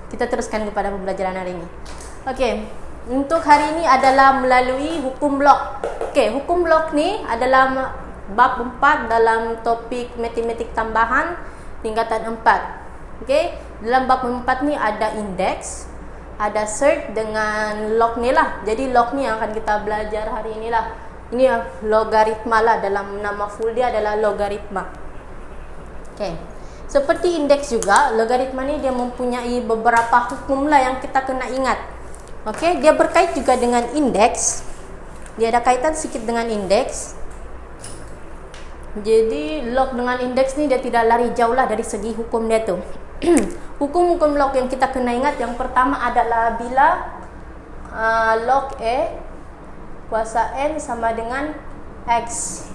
kita teruskan kepada pembelajaran hari ini. Okey, untuk hari ini adalah melalui hukum log. Okey, hukum log ni adalah bab 4 dalam topik matematik tambahan tingkatan 4. Okey, dalam bab 4 ni ada indeks, ada cert dengan log ni lah. Jadi log ni yang akan kita belajar hari ini lah. Ini logaritma lah, dalam nama full dia adalah logaritma. Okey, seperti indeks juga, logaritma ni dia mempunyai beberapa hukum lah yang kita kena ingat. Okey, dia berkait juga dengan indeks. Dia ada kaitan sikit dengan indeks. Jadi log dengan indeks ni dia tidak lari jauh lah dari segi hukum dia tu. Hukum-hukum log yang kita kena ingat, yang pertama adalah bila log A kuasa N sama dengan X.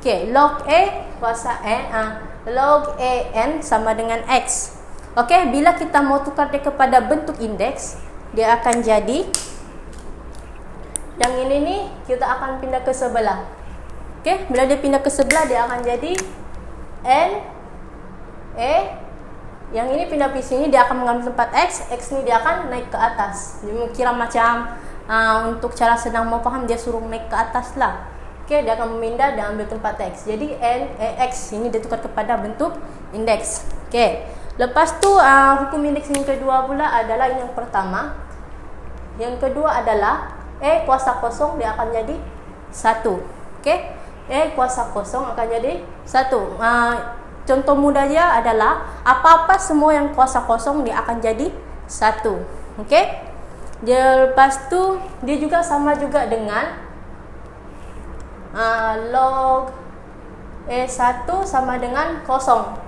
Okey, log A kuasa N, log A N sama dengan X. Okey, bila kita mau tukar dia kepada bentuk indeks, dia akan jadi, yang ini nih kita akan pindah ke sebelah. Okey, bila dia pindah ke sebelah dia akan jadi N A. Yang ini pindah ke sini dia akan mengambil tempat X. X ni dia akan naik ke atas. Dia kira macam untuk cara senang mau paham, dia suruh naik ke atas lah. Okey, dia akan memindah dan ambil tempat X. Jadi N A X ini dia tukar kepada bentuk indeks. Okey, lepas tu hukum indeks yang kedua pula adalah yang pertama. Yang kedua adalah A kuasa kosong dia akan jadi 1. Okey, A kuasa kosong akan jadi 1. Contoh mudah dia adalah apa-apa semua yang kuasa kosong dia akan jadi 1. Okey, dia lepas tu dia juga sama juga dengan log E1 sama dengan kosong.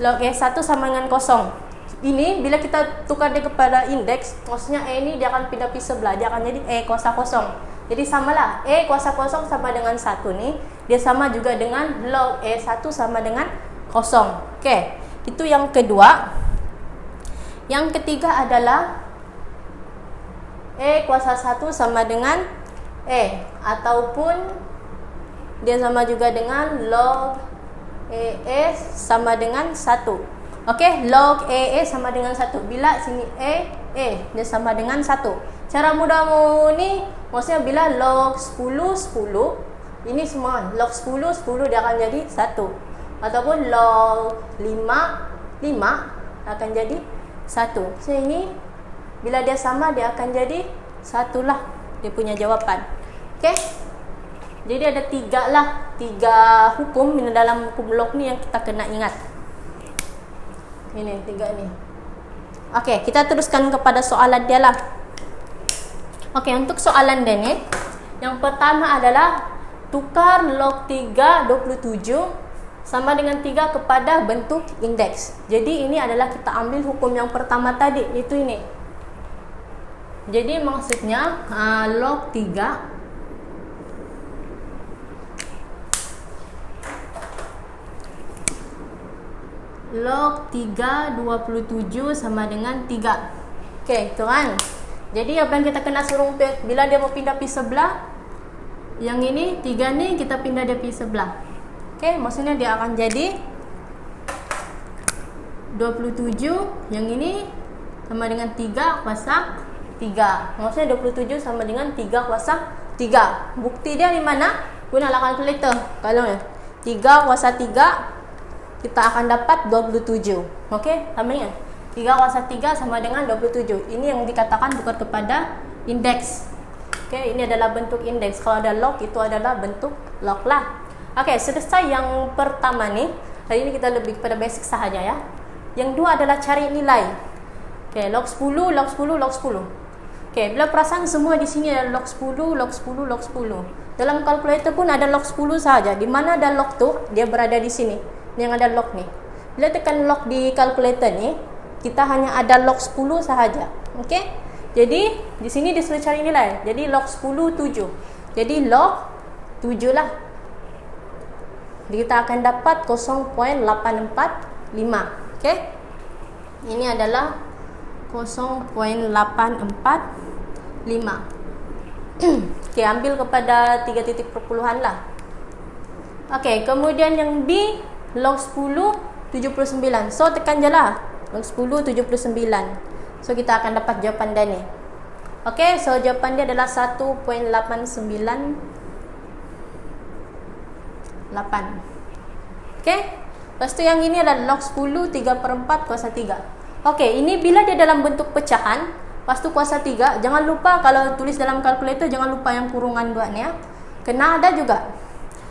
Log E1 sama dengan kosong. Ini bila kita tukar dia kepada indeks, maksudnya E ni dia akan pindah ke sebelah, dia akan jadi E kuasa kosong. Jadi samalah, E kuasa kosong sama dengan 1 ni, dia sama juga dengan log E1 sama dengan kosong. Okey, itu yang kedua. Yang ketiga adalah E kuasa 1 sama dengan E, ataupun dia sama juga dengan log EE sama dengan 1. Okey, log EE sama dengan 1. Bila sini E dia sama dengan 1. Cara mudah ni, maksudnya bila log 10 10, ini semua log 10 10 dia akan jadi 1. Ataupun log 5 5 akan jadi 1. So ini bila dia sama dia akan jadi 1 lah dia punya jawapan. Okey, jadi ada 3 lah, 3 hukum dalam hukum log ni yang kita kena ingat. Ini 3 ni. Okey, kita teruskan kepada soalan dia lah. Okey, untuk soalan dia ni, yang pertama adalah tukar log 3 27 sama dengan 3 kepada bentuk indeks. Jadi ini adalah kita ambil hukum yang pertama tadi, itu ini. Jadi maksudnya log 3 log 3 27 sama dengan 3. Okey, itu kan. Jadi apa yang kita kena suruh bila dia mau pindah pi sebelah, yang ini 3 ni kita pindah dia pi sebelah. Okey, maksudnya dia akan jadi 27, yang ini sama dengan 3 kuasa 3. Maksudnya 27 sama dengan 3 kuasa 3. Bukti dia di mana? Gunalah kalkulator. Kalau 3 kuasa 3 kita akan dapat 27. Okey, sama ingat. 3 kuasa 3 sama dengan 27. Ini yang dikatakan tukar kepada indeks. Okey, ini adalah bentuk indeks. Kalau ada log, itu adalah bentuk log lah. Okey, selesai yang pertama ni. Hari ini kita lebih kepada basic sahaja ya. Yang dua adalah cari nilai. Okey, log 10, log 10, log 10. Okey, bila perasan semua di sini ada log 10, log 10, log 10. Dalam kalkulator pun ada log 10 saja. Di mana ada log tu, dia berada di sini. Yang ada log ni. Bila tekan log di kalkulator ni, kita hanya ada log 10 sahaja. Okey? Jadi di sini dia sudah cari nilai. Jadi log 10 7. Jadi log 7 lah. Kita akan dapat 0.845. Okey? Ini adalah 0.845. Okey, ambil kepada 3 titik perpuluhan lah. Okey, kemudian yang B log 10 79. So tekan je lah. Log 10 79. So kita akan dapat jawapan dia ni. Okey, so jawapan dia adalah 1.898. Okey. Lepas tu yang ini adalah log 10 3/4 kuasa 3. Okey, ini bila dia dalam bentuk pecahan, lepas tu kuasa 3, jangan lupa kalau tulis dalam kalkulator jangan lupa yang kurungan 2 ni ya. Kena ada juga.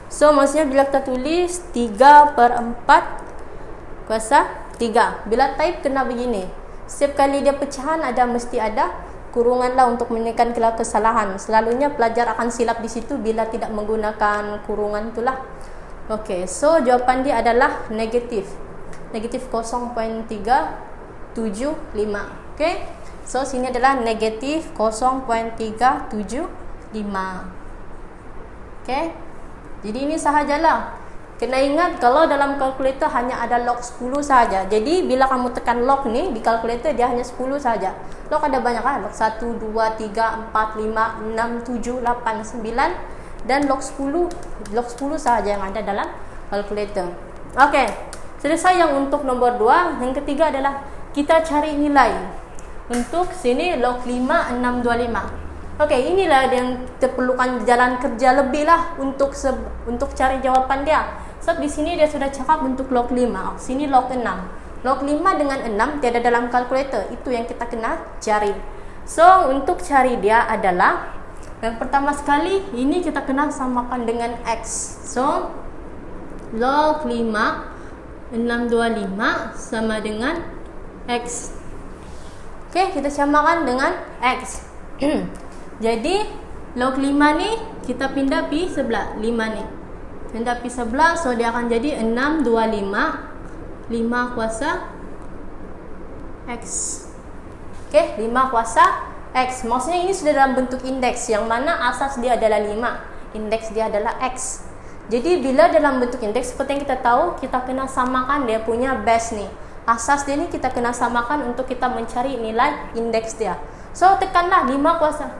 So maksudnya bila kita tulis 3/4 kuasa 3. Bila type kena begini. Setiap kali dia pecahan mesti ada kurungan lah untuk menekan kesalahan. Selalunya pelajar akan silap di situ bila tidak menggunakan kurungan itulah. Okey, so jawapan dia adalah negatif 0.375. Okey. So sini adalah negatif 0.375. Okey. Jadi ini sahajalah. Kena ingat kalau dalam kalkulator hanya ada log 10 saja. Jadi bila kamu tekan log ni di kalkulator dia hanya 10 saja. Log ada banyak kan? Log 1, 2, 3, 4, 5, 6, 7, 8, 9 dan log 10 saja yang ada dalam kalkulator. Okey. Selesai yang untuk nombor 2. Yang ketiga adalah kita cari nilai. Untuk sini log 5 625. Okey, inilah yang kita perlukan jalan kerja lebih lah untuk cari jawapan dia. Sebab di sini dia sudah cakap untuk log 5. Sini log 6. Log 5 dengan 6 tiada dalam kalkulator. Itu yang kita kena cari. So, untuk cari dia adalah yang pertama sekali ini kita kena samakan dengan X. So, log 5 625 sama dengan X. Okey, kita samakan dengan X. Jadi log 5 ni kita pindah pi sebelah 5 ni. Pindah pi sebelah, so dia akan jadi 625 5 kuasa X. Okey, 5 kuasa X. Maksudnya ini sudah dalam bentuk indeks yang mana asas dia adalah 5. Indeks dia adalah X. Jadi bila dalam bentuk indeks seperti yang kita tahu, kita kena samakan dia punya base ni. Asas dia ni kita kena samakan untuk kita mencari nilai indeks dia. So tekanlah 5 kuasa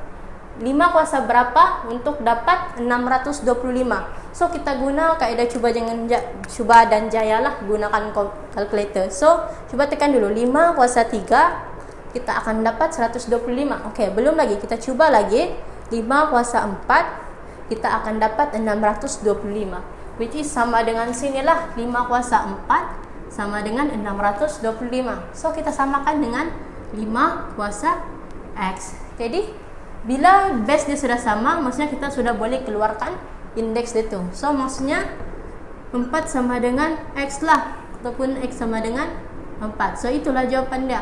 berapa untuk dapat 625. So kita guna kaedah cuba dan jaya lah, gunakan kalkulator. So cuba tekan dulu 5 kuasa 3, kita akan dapat 125. Okey, belum lagi, kita cuba lagi 5 kuasa 4, kita akan dapat 625, which is sama dengan sinilah 5 kuasa 4 sama dengan 625. So kita samakan dengan 5 kuasa X. Jadi bila base dia sudah sama, maksudnya kita sudah boleh keluarkan indeks dia tu. So maksudnya 4 sama dengan X lah, ataupun X sama dengan 4. So itulah jawapan dia.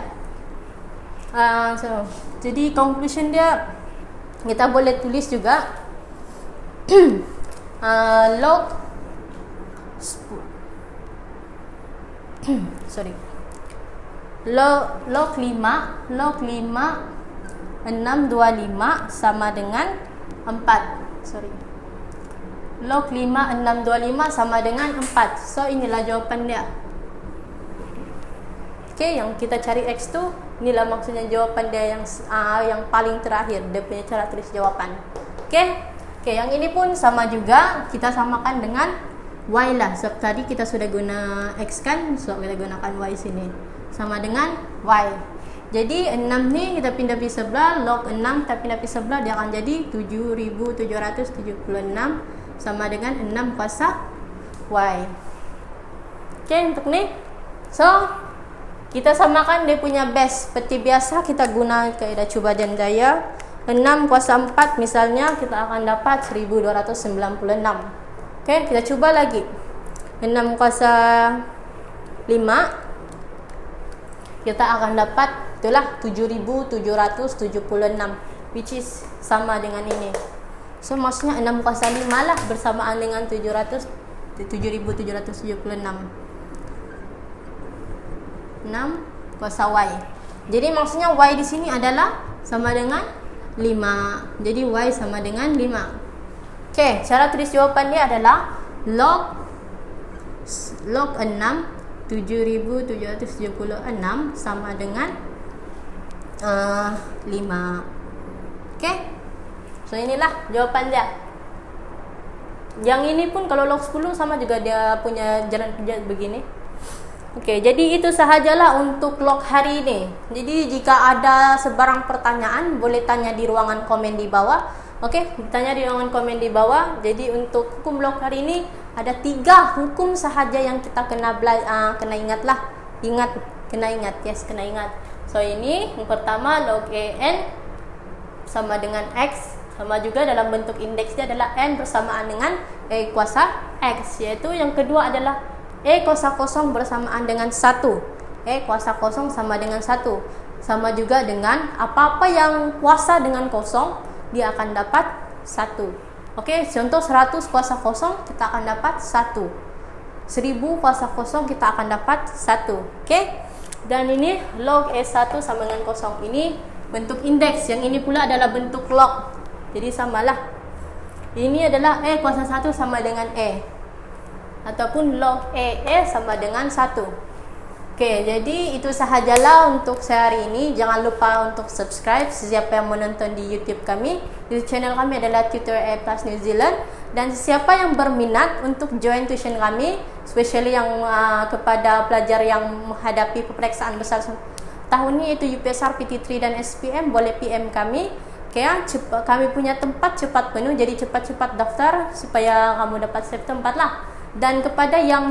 Jadi conclusion dia kita boleh tulis juga log log 5 625 sama dengan 4. Log 5 625 sama dengan 4. So inilah jawapan dia. Okey, yang kita cari X tu, inilah maksudnya jawapan dia yang paling terakhir, dia punya cara tulis jawapan. Okey. Okey, yang ini pun sama juga, kita samakan dengan Y lah. Sebab tadi kita sudah guna X kan, so kita gunakan Y sini. Sama dengan Y. Jadi 6 ni kita pindah pi sebelah, log 6 kita pindah pi sebelah, dia akan jadi 7776 sama dengan 6 kuasa Y. Okey, untuk ni. So, kita samakan dia punya base. Seperti biasa kita guna kaedah cuba dan jaya. 6 kuasa 4 misalnya kita akan dapat 1296. Okey, kita cuba lagi. 6 kuasa 5 kita akan dapat itulah 7776, which is sama dengan ini. So maksudnya 6 kuasa 5 lah bersamaan dengan 7776. 6 kuasa Y. Jadi maksudnya Y di sini adalah sama dengan 5. Jadi Y sama dengan 5. Okey, cara tulis jawapan dia adalah log 6 7776 sama dengan 5. Okey. So inilah jawapan dia. Yang ini pun kalau log 10 sama juga dia punya jalan kerja begini. Oke, jadi itu sahajalah untuk log hari ini. Jadi jika ada sebarang pertanyaan, boleh tanya di ruangan komen di bawah. Oke, tanya di ruangan komen di bawah. Jadi untuk hukum log hari ini ada 3 hukum sahaja yang kita kena ingat. So ini yang pertama log an sama dengan x, sama juga dalam bentuk indeksnya adalah n bersamaan dengan e kuasa x, yaitu yang kedua adalah E kuasa kosong bersamaan dengan 1. E kuasa kosong sama dengan 1. Sama juga dengan apa-apa yang kuasa dengan kosong, dia akan dapat 1. Oke, contoh 100 kuasa kosong, kita akan dapat 1. 1000 kuasa kosong, kita akan dapat 1. Oke, dan ini log E1 sama dengan kosong. Ini bentuk indeks, yang ini pula adalah bentuk log. Jadi samalah. Ini adalah E kuasa 1 sama dengan E. Ataupun log EE sama dengan 1. Oke, jadi itu sahajalah untuk sehari ini. Jangan lupa untuk subscribe siapa yang menonton di YouTube kami. Di channel kami adalah Tutor A+ New Zealand. Dan siapa yang berminat untuk join tuition kami, especially yang kepada pelajar yang menghadapi peperiksaan besar tahun ini, yaitu UPSR, PT3 dan SPM, boleh PM kami. Oke, kami punya tempat cepat penuh, jadi cepat-cepat daftar supaya kamu dapat save tempat lah. Dan kepada yang